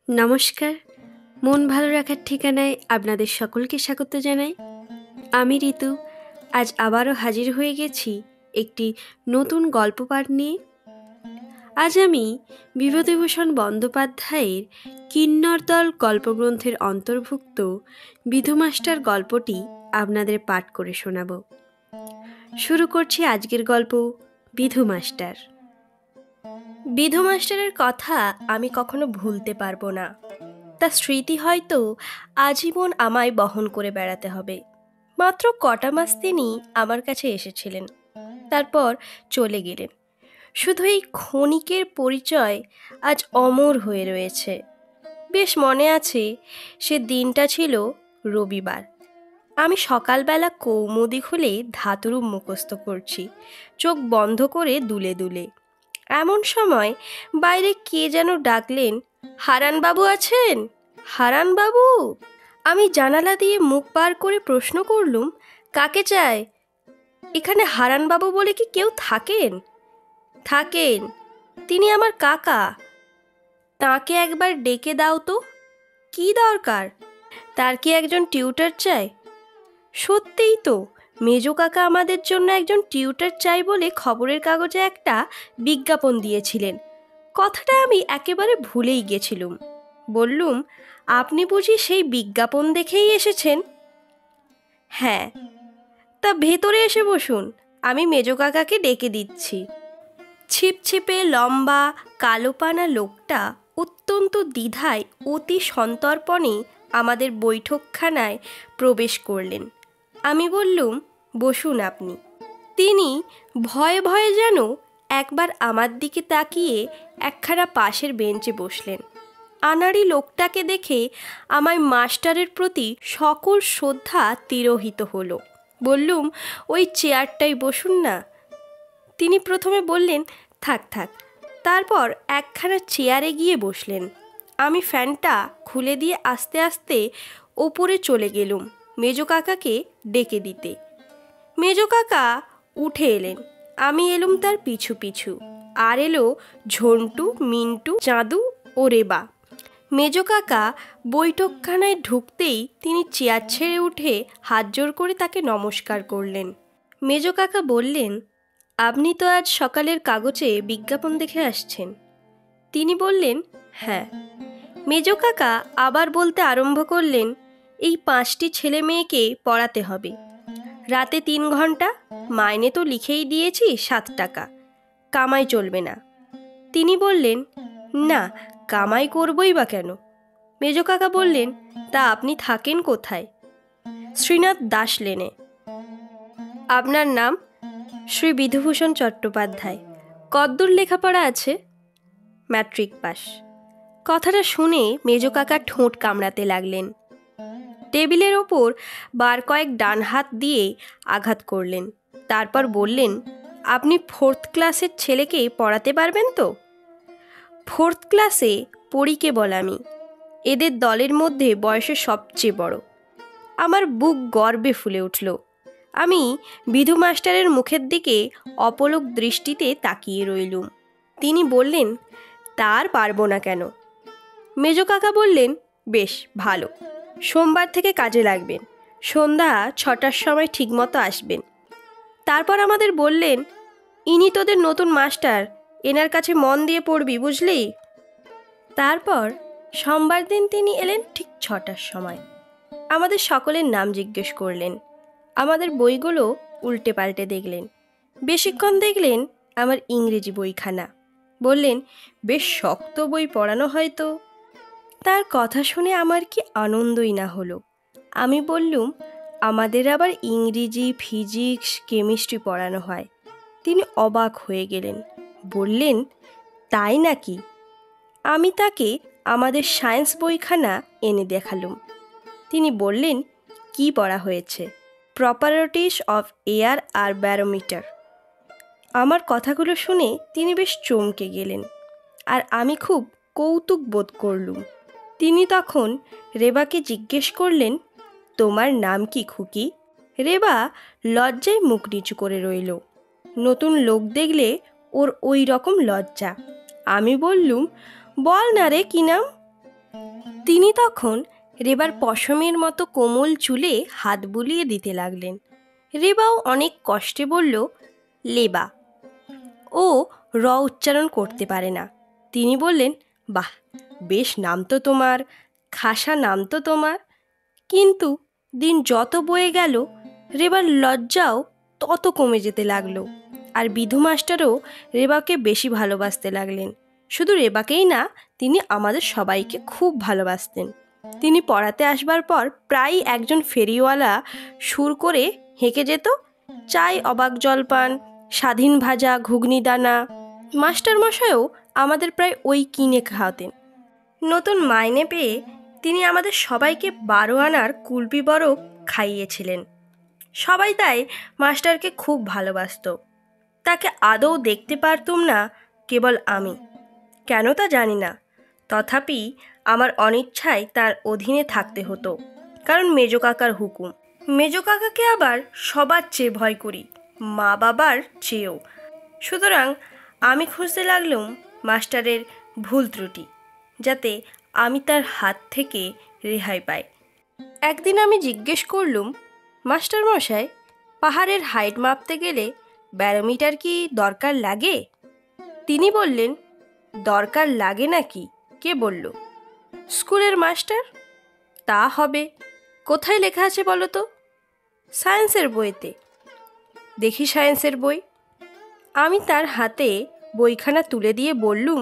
নমস্কার। মন ভালো রাখার ঠিকানায় আপনাদের সকলকে স্বাগত জানাই। আমি ঋতু। আজ আবারও হাজির হয়ে গেছি একটি নতুন গল্প পাঠ নিয়ে। আজ আমি বিভূতিভূষণ বন্দ্যোপাধ্যায়ের কিন্নর দল গল্পগ্রন্থের অন্তর্ভুক্ত বিধু মাস্টার গল্পটি আপনাদের পাঠ করে শোনাব। শুরু করছি আজকের গল্প, বিধু মাস্টার। বিধু মাস্টারের কথা আমি কখনো ভুলতে পারবো না। তার স্মৃতি হয়তো আজীবন আমায় বহন করে বেড়াতে হবে। মাত্র কটা মাস তিনি আমার কাছে এসেছিলেন, তারপর চলে গেলেন। শুধু এই ক্ষণিকের পরিচয় আজ অমর হয়ে রয়েছে। বেশ মনে আছে, সে দিনটা ছিল রবিবার। আমি সকালবেলা কৌমুদি খুলে ধাতুরূপ মুখস্থ করছি, চোখ বন্ধ করে দুলে দুলে। এমন সময় বাইরে কে যেন ডাকলেন, হারানবাবু আছেন? হারানবাবু! আমি জানালা দিয়ে মুখ বার করে প্রশ্ন করলুম, কাকে চায়? এখানে হারানবাবু বলে কি কেউ থাকেন? থাকেন, তিনি আমার কাকা। তাকে একবার ডেকে দাও তো। কি দরকার? তার কি একজন টিউটর চাই? সত্যিই তো, মেজো কাকা আমাদের জন্য একজন টিউটর চাই বলে খবরের কাগজে একটা বিজ্ঞাপন দিয়েছিলেন। কথাটা আমি একেবারে ভুলেই গেছিলুম। বললুম, আপনি বুঝি সেই বিজ্ঞাপন দেখেই এসেছেন? হ্যাঁ। তা ভেতরে এসে বসুন, আমি মেজো কাকাকে ডেকে দিচ্ছি। ছিপছিপে লম্বা কালোপানা লোকটা অত্যন্ত দ্বিধায় অতি সন্তর্পণে আমাদের বৈঠকখানায় প্রবেশ করলেন। আমি বললুম, বসুন আপনি। তিনি ভয়ে ভয়ে যেন একবার আমার দিকে তাকিয়ে একখানা পাশের বেঞ্চে বসলেন। আনাড়ি লোকটাকে দেখে আমায় মাস্টারের প্রতি সকল শ্রদ্ধা তিরোহিত হলো। বললুম, ওই চেয়ারটাই বসুন না। তিনি প্রথমে বললেন, থাক থাক। তারপর একখানা চেয়ারে গিয়ে বসলেন। আমি ফ্যানটা খুলে দিয়ে আস্তে আস্তে ওপরে চলে গেলুম মেজো কাকাকে ডেকে দিতে। মেজো কাকা উঠে এলেন, আমি এলুম তার পিছু পিছু। আর এলো ঝন্টু, মিন্টু, চাঁদু ও রেবা। মেজো কাকা বৈঠকখানায় ঢুকতেই তিনি চেয়ার ছেড়ে উঠে হাত জোড় করে তাকে নমস্কার করলেন। মেজো কাকা বললেন, আপনি তো আজ সকালের কাগজে বিজ্ঞাপন দেখে আসছেন। তিনি বললেন, হ্যাঁ। মেজো কাকা আবার বলতে আরম্ভ করলেন, এই 5টি ছেলে মেয়েকে পড়াতে হবে। রাতে 3 ঘন্টা, মাইনে তো লিখেই দিয়েছি 7 টাকা। কামাই চলবে না। তিনি বললেন, না, কামাই করবই বা কেন? মেজো কাকা বললেন, তা আপনি থাকেন কোথায়? শ্রীনাথ দাস লেনে। আপনার নাম? শ্রী বিধুভূষণ চট্টোপাধ্যায়। কদ্দূর লেখাপড়া আছে? Matric pass. কথাটা শুনে মেজো কাকা ঠোঁট কামড়াতে লাগলেন। টেবিলের ওপর বার কয়েক ডান হাত দিয়ে আঘাত করলেন। তারপর বললেন, আপনি 4th ক্লাসের ছেলেকে পড়াতে পারবেন তো? 4th ক্লাসে পড়ি কেবল আমি। এদের দলের মধ্যে বয়সে সবচেয়ে বড়। আমার বুক গর্বে ফুলে উঠল। আমি বিধু মাস্টারের মুখের দিকে অপলক দৃষ্টিতে তাকিয়ে রইলুম। তিনি বললেন, তার পারবো না কেন? মেজো কাকা বললেন, বেশ ভালো, সোমবার থেকে কাজে লাগবেন। সন্ধ্যা 6টার সময় ঠিকমতো আসবেন। তারপর আমাদের বললেন, ইনি তোদের নতুন মাস্টার, এনার কাছে মন দিয়ে পড়বি, বুঝলি? তারপর সোমবার দিন তিনি এলেন ঠিক 6টার সময়। আমাদের সকলের নাম জিজ্ঞেস করলেন। আমাদের বইগুলো উল্টে পাল্টে দেখলেন। বেশিক্ষণ দেখলেন আমার ইংরেজি বইখানা। বললেন, বেশ শক্ত বই পড়ানো হয়তো। তার কথা শুনে আমার কি আনন্দই না হলো। আমি বললুম, আমাদের আবার ইংরেজি, ফিজিক্স, কেমিস্ট্রি পড়ানো হয়। তিনি অবাক হয়ে গেলেন। বললেন, তাই নাকি? আমি তাকে আমাদের সায়েন্স বইখানা এনে দেখালুম। তিনি বললেন, কি পড়া হয়েছে? প্রপার্টিস অফ এয়ার আর ব্যারোমিটার। আমার কথাগুলো শুনে তিনি বেশ চমকে গেলেন, আর আমি খুব কৌতুক বোধ করলুম। তিনি তখন রেবাকে জিজ্ঞেস করলেন, তোমার নাম কি খুকি? রেবা লজ্জায় মুখ নিচু করে রইল। নতুন লোক দেখলে ওর ওই রকম লজ্জা। আমি বললুম, বল না রে, কি নাম? তিনি তখন রেবার পশমের মতো কোমল চুলে হাত বুলিয়ে দিতে লাগলেন। রেবাও অনেক কষ্টে বলল, লেবা। ও উচ্চারণ করতে পারে না। তিনি বললেন, বাহ, বেশ নাম তো তোমার, খাসা নাম তো তোমার। কিন্তু দিন যত বয়ে গেল রেবার লজ্জাও তত কমে যেতে লাগলো। আর বিধু মাস্টারও রেবাকে বেশি ভালোবাসতে লাগলেন। শুধু রেবাকেই না, তিনি আমাদের সবাইকে খুব ভালোবাসতেন। তিনি পড়াতে আসবার পর প্রায়ই একজন ফেরিওয়ালা সুর করে হেঁকে যেত, চাই অবাক জলপান, স্বাধীন ভাজা, ঘুগনি দানা। মাস্টার মশাইও আমাদের প্রায় ওই কিনে খাওয়াতেন। নতুন মাইনে পেয়ে তিনি আমাদের সবাইকে 12 আনার কুলপি বরফ খাইয়েছিলেন। সবাই তাই মাস্টারকে খুব ভালোবাসত। তাকে আদৌ দেখতে পারতুম না, কেবল আমি। কেন তা জানি না, তথাপি আমার অনিচ্ছায় তার অধীনে থাকতে হতো, কারণ মেজো কাকার হুকুম। মেজো কাকাকে আবার সবার চেয়ে ভয় করি, মা বাবার চেয়েও। সুতরাং আমি খুঁজতে লাগলাম মাস্টারের ভুল ত্রুটি, যাতে আমি তার হাত থেকে রেহাই পাই। একদিন আমি জিজ্ঞেস করলুম, মাস্টার মশাই, পাহাড়ের হাইট মাপতে গেলে ব্যারোমিটার কি দরকার লাগে? তিনি বললেন, দরকার লাগে নাকি? কে বলল? স্কুলের মাস্টার। তা হবে। কোথায় লেখা আছে বলো তো? সায়েন্সের বইতে। দেখি সায়েন্সের বই। আমি তার হাতে বইখানা তুলে দিয়ে বললুম,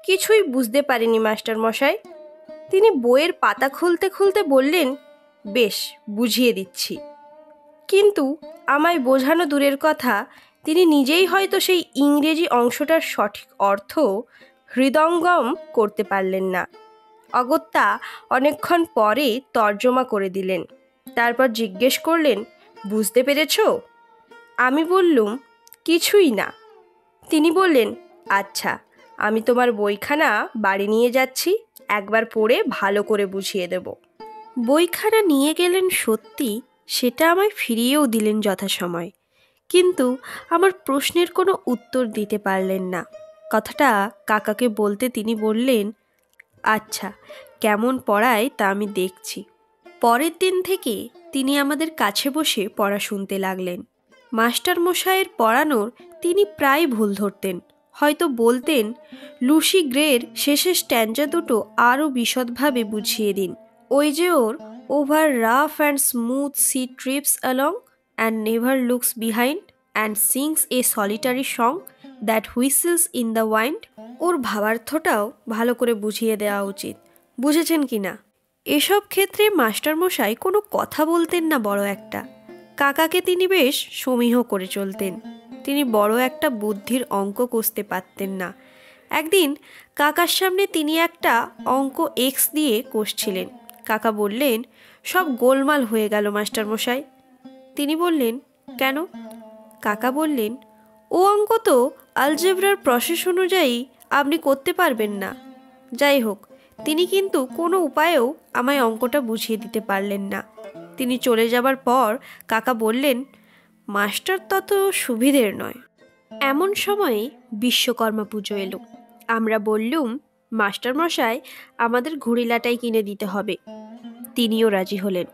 কিছুই বুঝতে পারিনি মাস্টার মশাই। তিনি বইয়ের পাতা খুলতে খুলতে বললেন, বেশ, বুঝিয়ে দিচ্ছি। কিন্তু আমায় বোঝানো দূরের কথা, তিনি নিজেই হয়তো সেই ইংরেজি অংশটার সঠিক অর্থ হৃদয়ঙ্গম করতে পারলেন না। অগত্যা অনেকক্ষণ পরে তর্জমা করে দিলেন। তারপর জিজ্ঞেস করলেন, বুঝতে পেরেছ? আমি বললুম, কিছুই না। তিনি বললেন, আচ্ছা, আমি তোমার বইখানা বাড়ি নিয়ে যাচ্ছি, একবার পড়ে ভালো করে বুঝিয়ে দেব। বইখানা নিয়ে গেলেন সত্যি, সেটা আমায় ফিরিয়েও দিলেন যথাসময়। কিন্তু আমার প্রশ্নের কোনো উত্তর দিতে পারলেন না। কথাটা কাকাকে বলতে তিনি বললেন, আচ্ছা, কেমন পড়ায় তা আমি দেখছি। পরের দিন থেকে তিনি আমাদের কাছে বসে পড়া শুনতে লাগলেন। মাস্টার মশাইয়ের পড়ানোর তিনি প্রায় ভুল ধরতেন। হয়তো বলতেন, লুসি গ্রের শেষের স্ট্যাঞ্জা দুটো আরও বিশদভাবে বুঝিয়ে দিন। ওই যে ওর over rough and smooth she trips along and never looks behind and sings a solitary song that whistles in the wind. ওর ভাবার্থটাও ভালো করে বুঝিয়ে দেওয়া উচিত। বুঝেছেন কি না? এসব ক্ষেত্রে মাস্টারমশাই কোনো কথা বলতেন না বড় একটা। কাকাকে তিনি বেশ সমীহ করে চলতেন। তিনি বড় একটা বুদ্ধির অঙ্ক কষতে পারতেন না। একদিন কাকার সামনে তিনি একটা অঙ্ক এক্স দিয়ে কষছিলেন। কাকা বললেন, সব গোলমাল হয়ে গেল মাস্টারমশাই। তিনি বললেন, কেন? কাকা বললেন, ও অঙ্ক তো আলজেব্রার প্রসেস অনুযায়ী আপনি করতে পারবেন না। যাই হোক, তিনি কিন্তু কোনো উপায়েও আমায় অঙ্কটা বুঝিয়ে দিতে পারলেন না। তিনি চলে যাবার পর কাকা বললেন, মাস্টার তত সুবিধের নয়। এমন সময়ে বিশ্বকর্মা পুজো এলো। আমরা বললুম, মাস্টারমশাই, আমাদের ঘুড়িলাটাই কিনে দিতে হবে। তিনিও রাজি হলেন,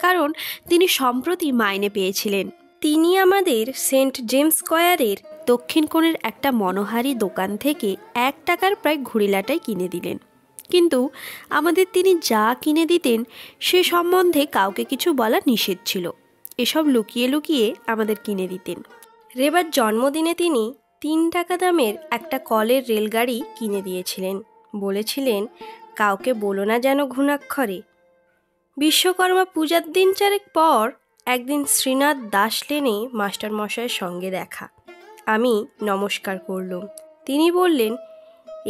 কারণ তিনি সম্প্রতি মাইনে পেয়েছিলেন। তিনি আমাদের সেন্ট জেমস স্কয়ারের দক্ষিণ কোণের একটা মনোহারী দোকান থেকে 1 টাকার প্রায় ঘুড়িলাটাই কিনে দিলেন। কিন্তু আমাদের তিনি যা কিনে দিতেন সে সম্বন্ধে কাউকে কিছু বলা নিষেধ ছিল। এসব লুকিয়ে লুকিয়ে আমাদের কিনে দিতেন। রেবার জন্মদিনে তিনি 3 টাকা দামের একটা কলের রেলগাড়ি কিনে দিয়েছিলেন। বলেছিলেন, কাউকে বলো না যেন ঘুণাক্ষরে। বিশ্বকর্মা পূজার দিন 4 পর একদিন শ্রীনাথ দাস লেনে মাস্টারমশাইয়ের সঙ্গে দেখা। আমি নমস্কার করলুম। তিনি বললেন,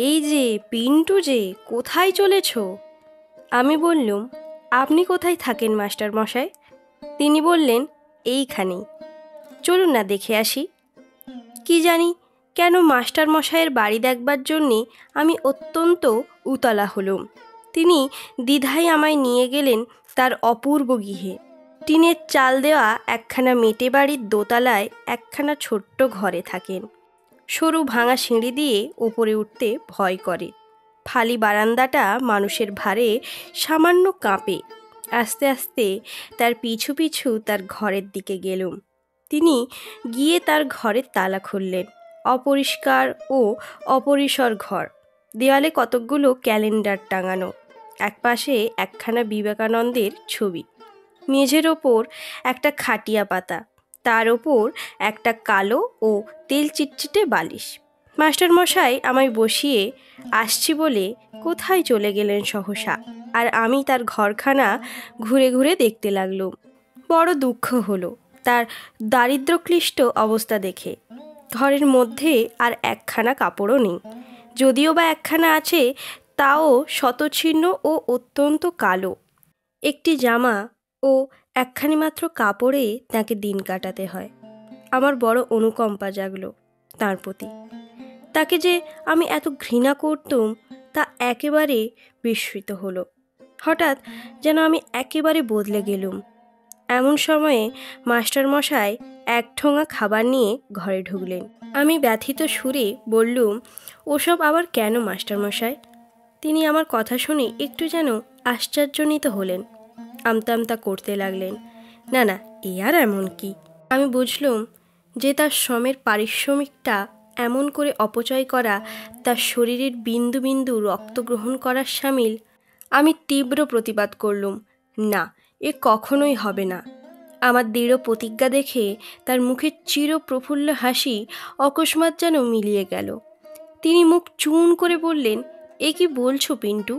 এই যে পিন্টু যে, কোথায় চলেছ? আমি বললুম, আপনি কোথায় থাকেন মাস্টারমশাই? তিনি বললেন, এইখানেই। চলুন না দেখে আসি। কি জানি কেন মাস্টারমশাইয়ের বাড়ি দেখবার জন্যে আমি অত্যন্ত উতলা হলুম। তিনি দ্বিধায় আমায় নিয়ে গেলেন তার অপূর্ব গৃহে। টিনের চাল দেওয়া একখানা মেটে বাড়ির দোতলায় একখানা ছোট্ট ঘরে থাকেন। সরু ভাঙা সিঁড়ি দিয়ে ওপরে উঠতে ভয় করে। ফালি বারান্দাটা মানুষের ভারে সামান্য কাঁপে। আস্তে আস্তে তার পিছু পিছু তার ঘরের দিকে গেলুম। তিনি গিয়ে তার ঘরের তালা খুললেন। অপরিষ্কার ও অপরিসর ঘর। দেওয়ালে কতকগুলো ক্যালেন্ডার টাঙানো। একপাশে একখানা বিবেকানন্দের ছবি। মেঝের ওপর একটা খাটিয়া পাতা, তার ওপর একটা কালো ও তেল চিটচিটে বালিশ। মাস্টারমশাই আমায় বসিয়ে আসছি বলে কোথায় চলে গেলেন সহসা, আর আমি তার ঘরখানা ঘুরে ঘুরে দেখতে লাগলুম। বড় দুঃখ হলো তার দারিদ্র্যক্লিষ্ট অবস্থা দেখে। ঘরের মধ্যে আর একখানা কাপড়ও নেই, যদিও বা একখানা আছে তাও শতছিন্ন ও অত্যন্ত কালো। একটি জামা ও একখানি মাত্র কাপড়ে তাকে দিন কাটাতে হয়। আমার বড় অনুকম্পা জাগলো তার প্রতি। তাকে যে আমি এত ঘৃণা করতুম তা একেবারে বিস্মৃত হলো। হঠাৎ যেন আমি একেবারে বদলে গেলুম। এমন সময়ে মাস্টারমশাই এক ঠোঙা খাবার নিয়ে ঘরে ঢুকলেন। আমি ব্যথিত সুরে বললুম, ওসব আবার কেন মাস্টারমশাই? তিনি আমার কথা শুনে একটু যেন আশ্চর্যান্বিত হলেন। আমতা আমতা করতে লাগলেন। না না, এ আর এমন কি? আমি বুঝলুম যে তার শ্রমের পারিশ্রমিকটা এমন করে অপচয় করা তার শরীরের বিন্দু বিন্দু রক্ত গ্রহণ করার সামিল। আমি তীব্র প্রতিবাদ করলুম, না, এ কখনোই হবে না। আমার দৃঢ় প্রতিজ্ঞা দেখে তার মুখের চির প্রফুল্ল হাসি অকস্মাৎ যেন মিলিয়ে গেল। তিনি মুখ চুন করে বললেন, এ কি বলছো পিন্টু?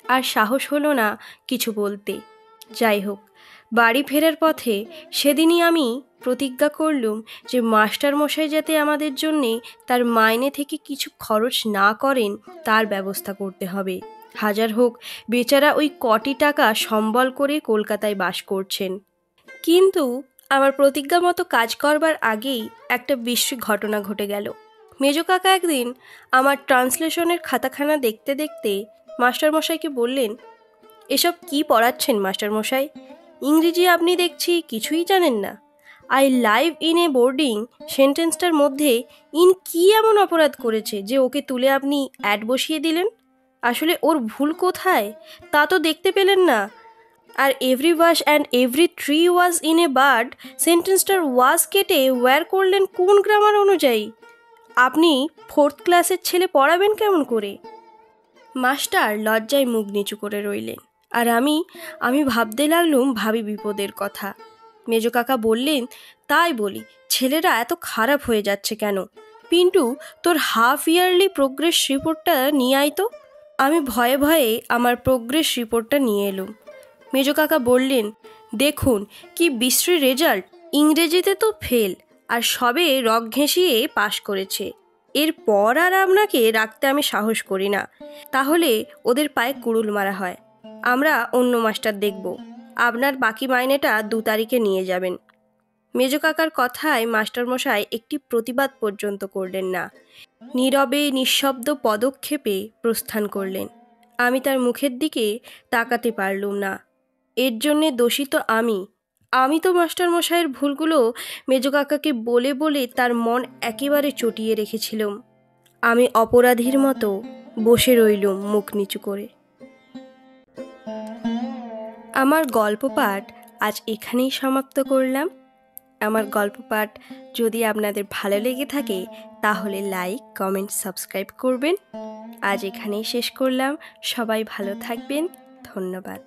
আর সাহস হলো না কিছু বলতে। যাই হোক, বাড়ি ফেরার পথে সেদিনই আমি প্রতিজ্ঞা করলুম যে মাস্টারমশাই যাতে আমাদের জন্যে তার মাইনে থেকে কিছু খরচ না করেন তার ব্যবস্থা করতে হবে। হাজার হোক, বেচারা ওই কটি টাকা সম্বল করে কলকাতায় বাস করছেন। কিন্তু আমার প্রতিজ্ঞা মতো কাজ করবার আগেই একটা বিশ্রী ঘটনা ঘটে গেল। মেজো কাকা একদিন আমার ট্রান্সলেশনের খাতাখানা দেখতে দেখতে মাস্টারমশাইকে বললেন, এসব কি পড়াচ্ছেন মাস্টারমশাই? ইংরেজি আপনি দেখছি কিছুই জানেন না। I live in a boarding সেন্টেন্সটার মধ্যে ইন কি এমন অপরাধ করেছে যে ওকে তুলে আপনি অ্যাড বসিয়ে দিলেন? আসলে ওর ভুল কোথায় তা তো দেখতে পেলেন না। আর every wash and every tree was in a bird সেন্টেন্সটার ওয়াজ কেটে ওয়্যার করলেন কোন গ্রামার অনুযায়ী? আপনি 4th ক্লাসের ছেলে পড়াবেন কেমন করে? মাস্টার লজ্জায় মুখ নিচু করে রইলেন, আর আমি ভাবতে লাগলুম ভাবি বিপদের কথা। মেজো কাকা বললেন, তাই বলি, ছেলেরা এত খারাপ হয়ে যাচ্ছে কেন? পিন্টু, তোর হাফ ইয়ারলি প্রোগ্রেস রিপোর্টটা নিয়ে আয় তো। আমি ভয়ে ভয়ে আমার প্রোগ্রেস রিপোর্টটা নিয়ে এলুম। মেজো কাকা বললেন, দেখুন কি বিশ্রী রেজাল্ট। ইংরেজিতে তো ফেল, আর সবে রগ ঘেঁষিয়ে পাশ করেছে। এরপর আর আপনাকে রাখতে আমি সাহস করি না, তাহলে ওদের পায়ে কুড়ুল মারা হয়। আমরা অন্য মাস্টার দেখব। আপনার বাকি মাইনেটা 2 তারিখে নিয়ে যাবেন। মেজো কাকার কথায় মাস্টারমশাই একটি প্রতিবাদ পর্যন্ত করলেন না। নীরবে নিঃশব্দ পদক্ষেপে প্রস্থান করলেন। আমি তার মুখের দিকে তাকাতে পারলুম না। এর জন্যে দোষী তো আমি তো মাস্টারমশাইয়ের ভুলগুলো মেজো কাকাকে বলে বলে তার মন একেবারে চটিয়ে রেখেছিলাম। আমি অপরাধীর মতো বসে রইলুম মুখ নিচু করে। আমার গল্প পাঠ আজ এখানেই সমাপ্ত করলাম। আমার গল্প পাঠ যদি আপনাদের ভালো লেগে থাকে তাহলে লাইক, কমেন্ট, সাবস্ক্রাইব করবেন। আজ এখানেই শেষ করলাম। সবাই ভালো থাকবেন। ধন্যবাদ।